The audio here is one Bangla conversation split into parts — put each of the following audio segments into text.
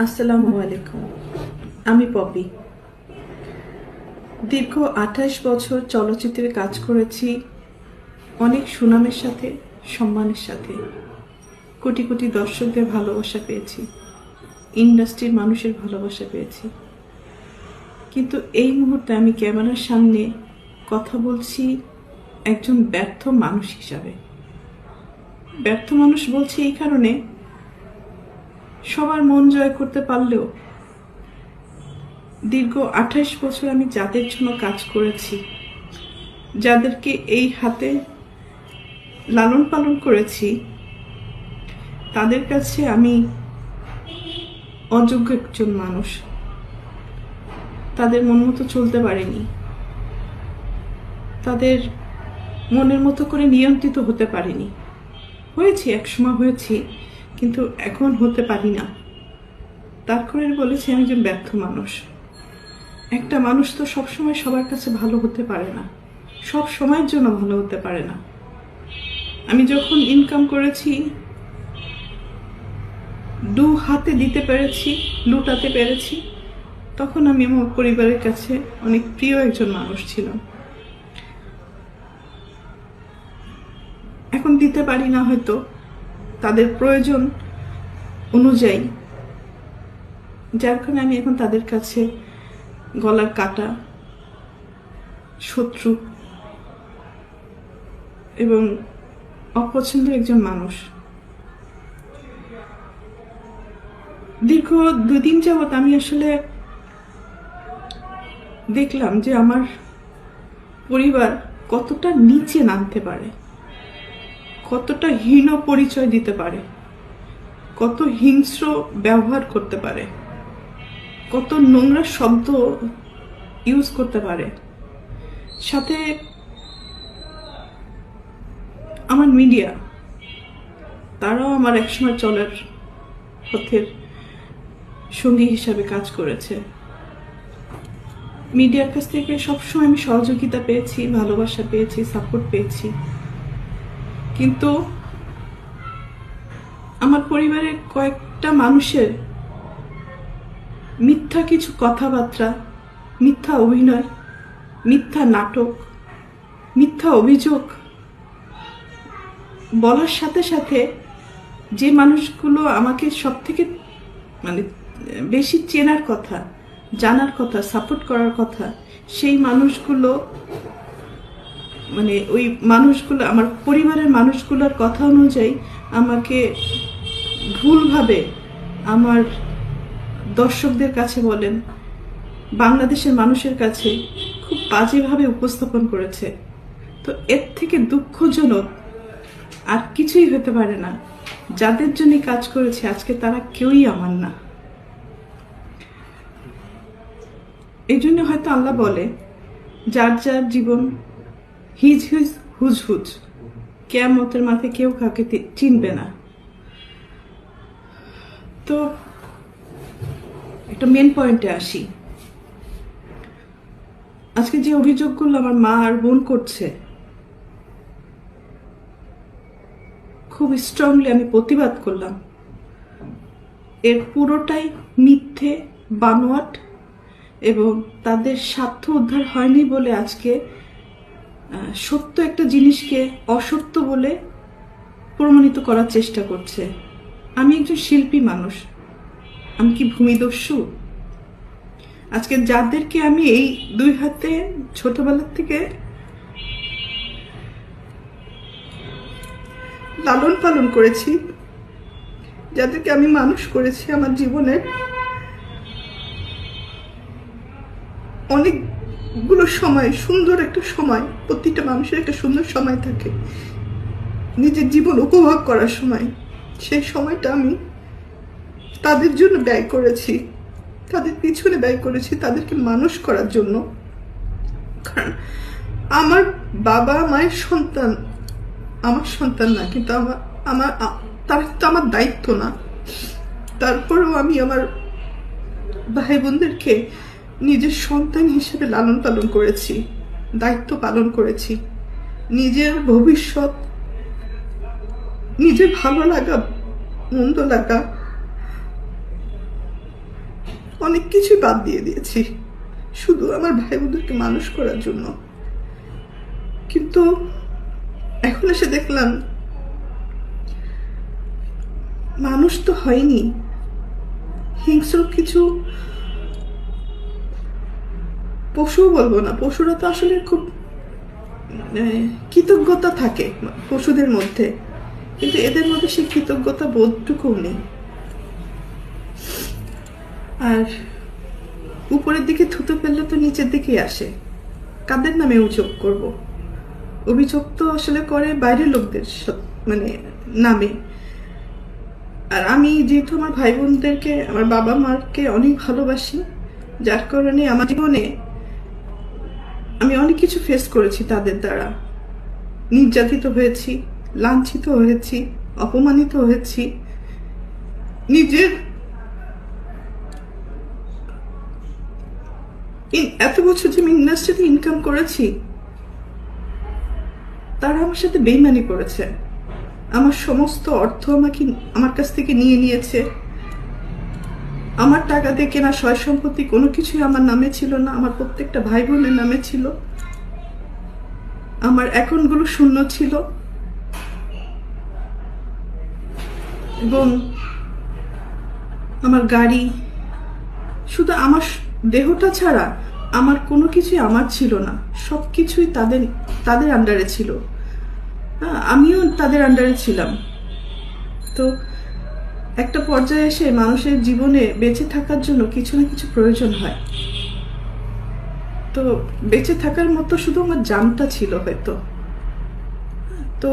আসসালামু আলাইকুম। আমি পপি। দীর্ঘ 28 বছর চলচ্চিত্রে কাজ করেছি, অনেক সুনামের সাথে, সম্মানের সাথে। কোটি কোটি দর্শকদের ভালোবাসা পেয়েছি, ইন্ডাস্ট্রির মানুষের ভালোবাসা পেয়েছি। কিন্তু এই মুহূর্তে আমি ক্যামেরার সামনে কথা বলছি একজন ব্যর্থ মানুষ হিসাবে। ব্যর্থ মানুষ বলছি এই কারণে, সবার মন জয় করতে পারলেও দীর্ঘ 28 বছর আমি যাদের জন্য কাজ করেছি, যাদেরকে এই হাতে লালন পালন করেছি, তাদের কাছে আমি অযোগ্য একজন মানুষ। তাদের মন মতো চলতে পারিনি, তাদের মনের মতো করে নিয়ন্ত্রিত হতে পারিনি। হয়েছি, একসময় হয়েছি, কিন্তু এখন হতে পারি না। তার করে বলেছি আমি একজন ব্যর্থ মানুষ। একটা মানুষ তো সবসময় সবার কাছে ভালো হতে পারে না, সব সময়ের জন্য ভালো হতে পারে না। আমি যখন ইনকাম করেছি, দু হাতে দিতে পেরেছি, লুটাতে পেরেছি, তখন আমি আমার পরিবারের কাছে অনেক প্রিয় একজন মানুষ ছিলাম। এখন দিতে পারি না, হয়তো তাদের প্রয়োজন অনুযায়ী, যার কারণে আমি এখন তাদের কাছে গলার কাটা, শত্রু এবং অপছন্দের একজন মানুষ। দীর্ঘ 2 দিন যাবৎ আমি আসলে দেখলাম যে আমার পরিবার কতটা নিচে নামতে পারে, কতটা হীন পরিচয় দিতে পারে, কত হিংস্র ব্যবহার করতে পারে, কত নোংরা শব্দ ইউজ করতে পারে। সাথে আমার মিডিয়া, তারাও আমার একসময় চলার পথের সঙ্গী হিসাবে কাজ করেছে। মিডিয়ার কাছ থেকে সবসময় আমি সহযোগিতা পেয়েছি, ভালোবাসা পেয়েছি, সাপোর্ট পেয়েছি। কিন্তু আমার পরিবারের কয়েকটা মানুষের মিথ্যা কিছু কথাবার্তা, মিথ্যা অভিনয়, মিথ্যা নাটক, মিথ্যা অভিযোগ বলার সাথে সাথে যে মানুষগুলো আমাকে সব থেকে বেশি চেনার কথা, জানার কথা, সাপোর্ট করার কথা, সেই মানুষগুলো ওই মানুষগুলো আমার পরিবারের মানুষগুলোর কথা অনুযায়ী আমাকে ভুলভাবে আমার দর্শকদের কাছে বলেন, বাংলাদেশের মানুষের কাছে খুব বাজেভাবে উপস্থাপন করেছে। তো এর থেকে দুঃখজনক আর কিছুই হতে পারে না। যাদের জন্য কাজ করেছে আজকে তারা কেউই আমার না। এই জন্য হয়তো আল্লাহ বলে, যার যার জীবন হিজ হিজ হুজ হুজ, কিয়ামতের মাথায় কেউ কাউকে চিনবে না। তো একটা মেন পয়েন্টে আসি। আজকে যে অভিযোগগুলো আমার মা আর বোন করছে, খুব স্ট্রংলি আমি প্রতিবাদ করলাম। এর পুরোটাই মিথ্যে, বানোয়াট, এবং তাদের স্বার্থ উদ্ধার হয়নি বলে আজকে সত্য একটা জিনিসকে অসত্য বলে প্রমাণিত করার চেষ্টা করছে। আমি একজন শিল্পী মানুষ, আমি কি ভূমিদস্যু? আজকে যাদেরকে আমি এই 2 হাতে ছোটবেলার থেকে লালন পালন করেছি, যাদেরকে আমি মানুষ করেছি, আমার জীবনের অনেকগুলো সময়, সুন্দর একটা সময়, প্রতিটা মানুষের একটা সুন্দর সময় থাকে নিজের জীবন উপভোগ করার সময়। সেই সময়টা আমি তাদের জন্য ব্যয় করেছি, তাদের পিছনে ব্যয় করেছি, তাদেরকে মানুষ করার জন্য। কারণ আমার বাবা মায়ের সন্তান আমার সন্তান না, কিন্তু তারা কিন্তু আমার দায়িত্ব না। তারপরেও আমি আমার ভাই বোনদেরকে নিজের সন্তান হিসেবে লালন পালন করেছি, দায়িত্ব পালন করেছি। নিজের ভবিষ্যৎ, নিজের ভালো লাগা, মন্দ লাগা, অনেক কিছুই বাদ দিয়ে দিয়েছি শুধু আমার ভাই বোনদেরকে মানুষ করার জন্য। কিন্তু এখন এসে দেখলাম মানুষ তো হয়নি, হিংস্র কিছু পশু বলবো না, পশুরা তো আসলে খুব কৃতজ্ঞতা থাকে পশুদের মধ্যে, কিন্তু এদের মধ্যে সেই কৃতজ্ঞতা বোধটুকুও নেই। আর উপরের দিকে থুতু ফেললে তো নিচের দিকেই আসে। কাদের নামে অভিযোগ করব? অভিযোগ তো আসলে করে বাইরের লোকদের মানে নামে। আর আমি যেহেতু আমার ভাই বোনদেরকে, আমার বাবা মাকে অনেক ভালোবাসি, যার কারণে আমার জীবনে আমি অনেক কিছু ফেস করেছি তাদের দ্বারা। নির্যাতিত হয়েছি, লাঞ্ছিত হয়েছি, অপমানিত হয়েছি। নিজের এত বছর যে আমি ইন্ডাস্ট্রিতে ইনকাম করেছি, তারা আমার সাথে বেইমানি করেছে। আমার সমস্ত অর্থ আমার কাছ থেকে নিয়ে নিয়েছে। আমার টাকা দিয়ে কেনা সয় সম্পত্তি কোনো কিছুই আমার নামে ছিল না, আমার প্রত্যেকটা ভাই বোনের নামে ছিল। আমার অ্যাকাউন্টগুলো শূন্য ছিল এবং আমার গাড়ি, শুধু আমার দেহটা ছাড়া আমার কোনো কিছুই আমার ছিল না, সব কিছুই তাদের আন্ডারে ছিল। আমিও তাদের আন্ডারে ছিলাম। তো একটা পর্যায়ে এসে মানুষের জীবনে বেঁচে থাকার জন্য কিছু না কিছু প্রয়োজন হয়। তো বেঁচে থাকার মতো শুধু আমার জানটা ছিল হয়তো। তো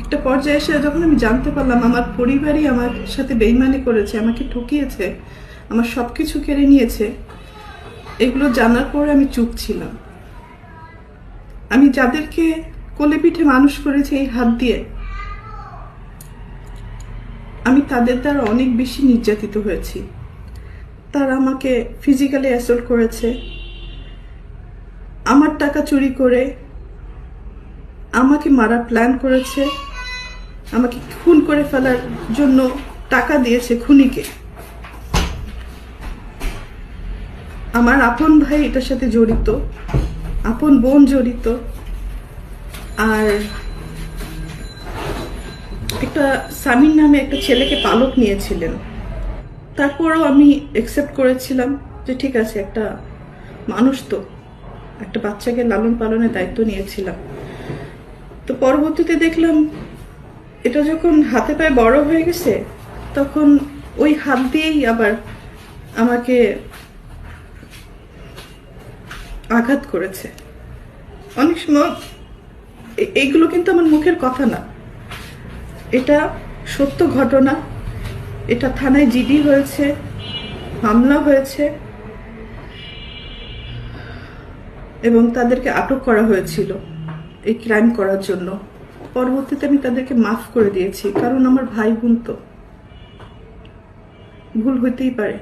একটা পর্যায়ে এসে যখন আমি জানতে পারলাম আমার পরিবারই আমার সাথে বেইমানি করেছে, আমাকে ঠকিয়েছে, আমার সবকিছু কেড়ে নিয়েছে, এগুলো জানার পরে আমি চুপ ছিলাম। আমি যাদেরকে কোলে পিঠে মানুষ করেছি এই হাত দিয়ে, আমি তাদের দ্বারা অনেক বেশি নির্যাতিত হয়েছি। তারা আমাকে ফিজিক্যালি অ্যাসল্ট করেছে, আমার টাকা চুরি করে আমাকে মারার প্ল্যান করেছে, আমাকে খুন করে ফেলার জন্য টাকা দিয়েছে খুনিকে। আমার আপন ভাই এটার সাথে জড়িত, আপন বোন জড়িত, আর একটা সামির নামে একটা ছেলেকে পালক নিয়েছিলেন। তারপরও আমি অ্যাকসেপ্ট করেছিলাম যে ঠিক আছে, একটা মানুষ তো, একটা বাচ্চাকে লালন পালনের দায়িত্ব নিয়েছিলাম। তো পরবর্তীতে দেখলাম এটা যখন হাতে পায়ে বড় হয়ে গেছে, তখন ওই হাত দিয়েই আবার আমাকে আঘাত করেছে। অনেক সময় এইগুলো কিন্তু আমার মুখের কথা না, এটা সত্য ঘটনা। এটা থানায় জিডি হয়েছে, মামলা হয়েছে এবং তাদেরকে আটক করা হয়েছিল এই ক্রাইম করার জন্য। পরবর্তীতে আমি তাদেরকে মাফ করে দিয়েছি, কারণ আমার ভাই বোন তো, ভুল হইতেই পারে।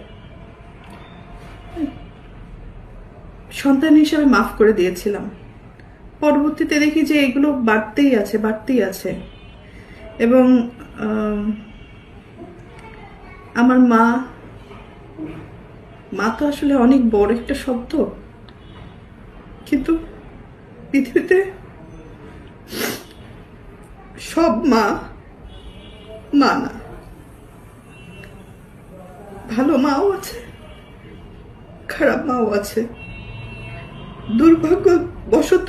সন্তান হিসেবে মাফ করে দিয়েছিলাম। পরবর্তীতে দেখি যে এগুলো বাড়তেই আছে। এবং আমার মা তো আসলে অনেক বড় একটা শব্দ, কিন্তু পৃথিবীতে সব মা না, ভালো মাও আছে, খারাপ মাও আছে। দুর্ভাগ্যবশত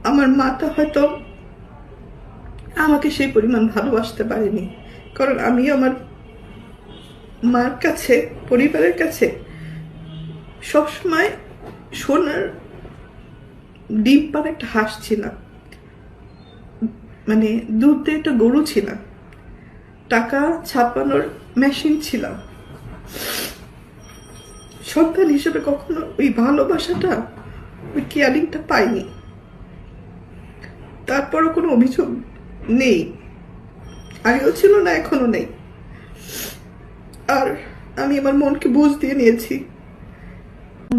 আমার মাটা হয়তো আমাকে সেই পরিমাণ ভালোবাসতে পারেনি, কারণ আমি আমার মার কাছে, পরিবারের কাছে সবসময় সোনার ডিম পার একটা হাঁস ছিলাম, মানে দুধ দিয়ে একটা গরু ছিলাম, টাকা ছাপানোর মেশিন ছিলাম। সন্তান হিসেবে কখনো ওই ভালোবাসাটা, ওই কেয়ারিংটা পাইনি। তারপরও কোনো অভিযোগ নেই, আগেও ছিল না, এখনো নেই। আর আমি আমার মনকে বুঝ দিয়ে নিয়েছি।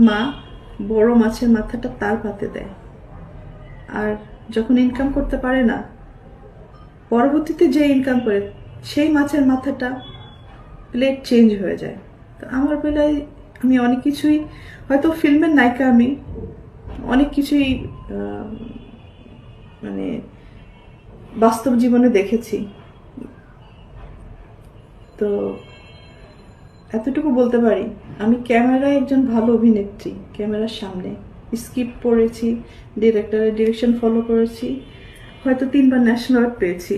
মা বড় মাছের মাথাটা তার পাতে দেয়, আর যখন ইনকাম করতে পারে না, পরবর্তীতে যে ইনকাম করে সেই মাছের মাথাটা প্লেট চেঞ্জ হয়ে যায়। তো আমার বেলায় আমি অনেক কিছুই, হয়তো ফিল্মের নায়িকা, আমি অনেক কিছুই মানে বাস্তব জীবনে দেখেছি। তো এতটুকু বলতে পারি, আমি ক্যামেরায় একজন ভালো অভিনেত্রী। ক্যামেরার সামনে স্ক্রিপ্ট পড়েছি, ডিরেক্টরের ডিরেকশন ফলো করেছি, হয়তো 3বার ন্যাশনাল অ্যাওয়ার্ড পেয়েছি।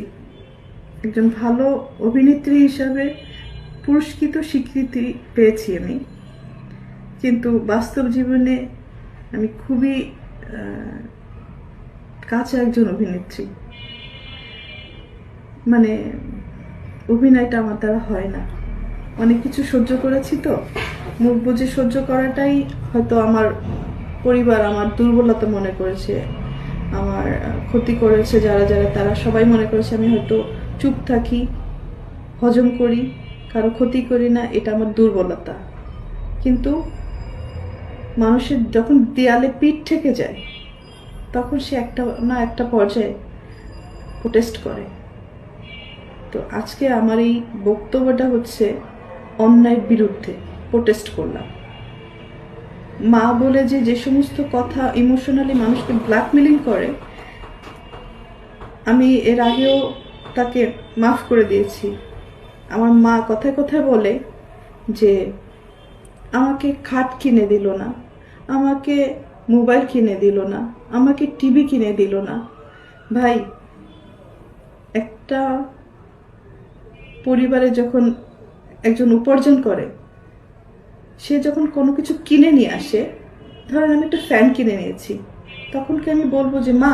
একজন ভালো অভিনেত্রী হিসাবে পুরস্কৃত স্বীকৃতি পেয়েছি আমি। কিন্তু বাস্তব জীবনে আমি খুবই কাঁচা একজন অভিনেত্রী। মানে অভিনয়টা আমার দ্বারা হয় না। অনেক কিছু সহ্য করেছি, তো মুখ বুঝে সহ্য করাটাই হয়তো আমার পরিবার আমার দুর্বলতা মনে করেছে, আমার ক্ষতি করেছে যারা যারা, তারা সবাই মনে করেছে আমি হয়তো চুপ থাকি, হজম করি, কারো ক্ষতি করি না, এটা আমার দুর্বলতা। কিন্তু মানুষের যখন দেয়ালে পিঠ ঠেকে যায়, তখন সে একটা না একটা পর্যায়ে প্রোটেস্ট করে। তো আজকে আমার এই বক্তব্যটা হচ্ছে অন্যায়ের বিরুদ্ধে প্রোটেস্ট করলাম। মা বলে যে সমস্ত কথা ইমোশনালি মানুষকে ব্ল্যাকমেলিং করে, আমি এর আগেও তাকে মাফ করে দিয়েছি। আমার মা কথায় কথায় বলে যে আমাকে খাট কিনে দিল না, আমাকে মোবাইল কিনে দিল না, আমাকে টিভি কিনে দিল না। ভাই, একটা পরিবারে যখন একজন উপার্জন করে, সে যখন কোনো কিছু কিনে নিয়ে আসে, ধরেন আমি একটা ফ্যান কিনে নিয়েছি, তখন কি আমি বলবো যে মা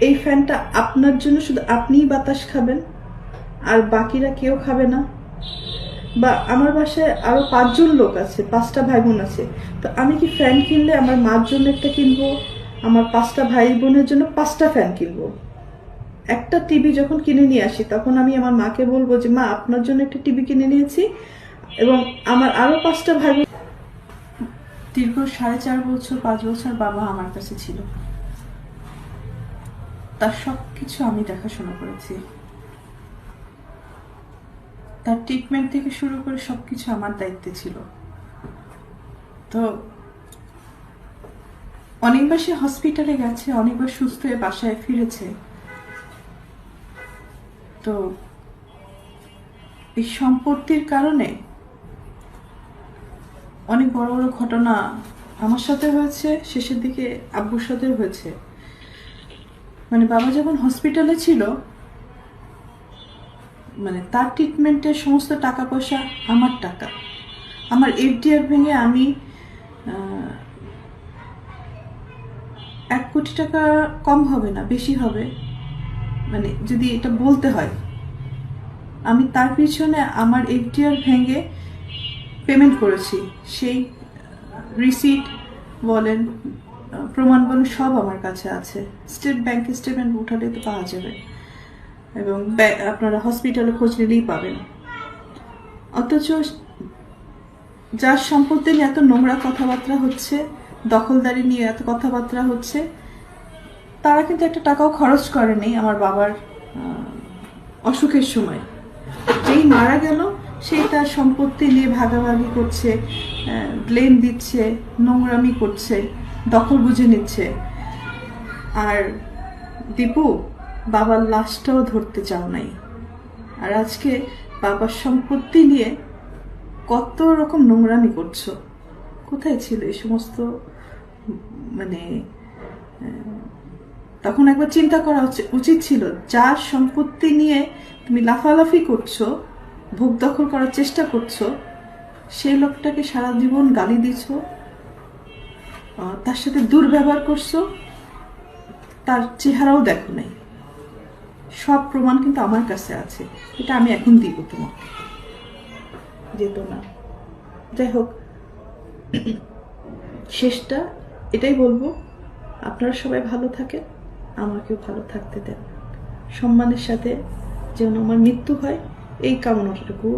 এই ফ্যানটা আপনার জন্য, শুধু আপনিই বাতাস খাবেন আর বাকিরা কেউ খাবে না? বা আমার বাসায় আরো 5 জন লোক আছে, 5টা ভাই বোন আছে, তো আমি কি ফ্যান কিনলে আমার মার জন্য একটা কিনবো, আমার 5টা ভাই বোনের জন্য 5টা ফ্যান কিনবো? একটা টিভি যখন কিনে নিয়ে আসি, তখন আমি আমার মাকে বলবো যে মা আপনার জন্য একটা টিভি কিনে নিয়েছি, এবং আমার আরো 5টা ভাই বোন। দীর্ঘ 4.5 বছর 5 বছর বাবা আমার কাছে ছিল, তার সবকিছু আমি দেখাশোনা করেছি। তার ট্রিটমেন্ট থেকে শুরু করে সবকিছু আমার দায়িত্বে ছিল। তো অনেকবার সে হসপিটালে গেছে, অনেকবার সুস্থ হয়ে বাসায় ফিরেছে। তো এই সম্পত্তির কারণে অনেক বড় বড় ঘটনা আমার সাথে হয়েছে, শেষের দিকে আব্বুর সাথে হয়েছে। মানে বাবা যখন হসপিটালে ছিল, মানে তার ট্রিটমেন্টের সমস্ত টাকা পয়সা আমার টাকা। আমার এফডিআর ভেঙে আমি 1 কোটি টাকা কম হবে না, বেশি হবে, মানে যদি এটা বলতে হয়। আমি তার পিছনে আমার এফডিআর ভেঙে পেমেন্ট করেছি, সেই রিসিট বলেন, প্রমাণ বলেন, সব আমার কাছে আছে। স্টেট ব্যাংকে স্টেটমেন্ট উঠালে তো পাওয়া যাবে, এবং আপনারা হসপিটালে খোঁজ নিলেই পাবেন। অথচ যার সম্পত্তি নিয়ে এত নোংরা কথাবার্তা হচ্ছে, দখলদারি নিয়ে এত কথাবার্তা হচ্ছে, তারা কিন্তু একটা টাকাও খরচ করেনি আমার বাবার অসুখের সময়। যেই মারা গেল, সেই তার সম্পত্তি নিয়ে ভাগাভাগি করছে, ব্লেম দিচ্ছে, নোংরামি করছে, দখল বুঝে নিচ্ছে। আর দীপু, বাবার লাশটাও ধরতে চাও নাই। আর আজকে বাবার সম্পত্তি নিয়ে কত রকম নোংরামি করছো। কোথায় ছিল এই সমস্ত? মানে তখন একবার চিন্তা করা উচিত ছিল, যার সম্পত্তি নিয়ে তুমি লাফালাফি করছো, ভোগ দখল করার চেষ্টা করছো, সেই লোকটাকে সারা জীবন গালি দিছো, তার সাথে দুর্ব্যবহার করছো, তার চেহারাও দেখো নাই। সব প্রমাণ কিন্তু আমার কাছে আছে, এটা আমি এখন দিব তোমাকে, যেত না। যাই হোক, শেষটা এটাই বলবো, আপনারা সবাই ভালো থাকেন, আমাকেও ভালো থাকতে দেন, সম্মানের সাথে যেন আমার মৃত্যু হয়, এই কামনাটুকু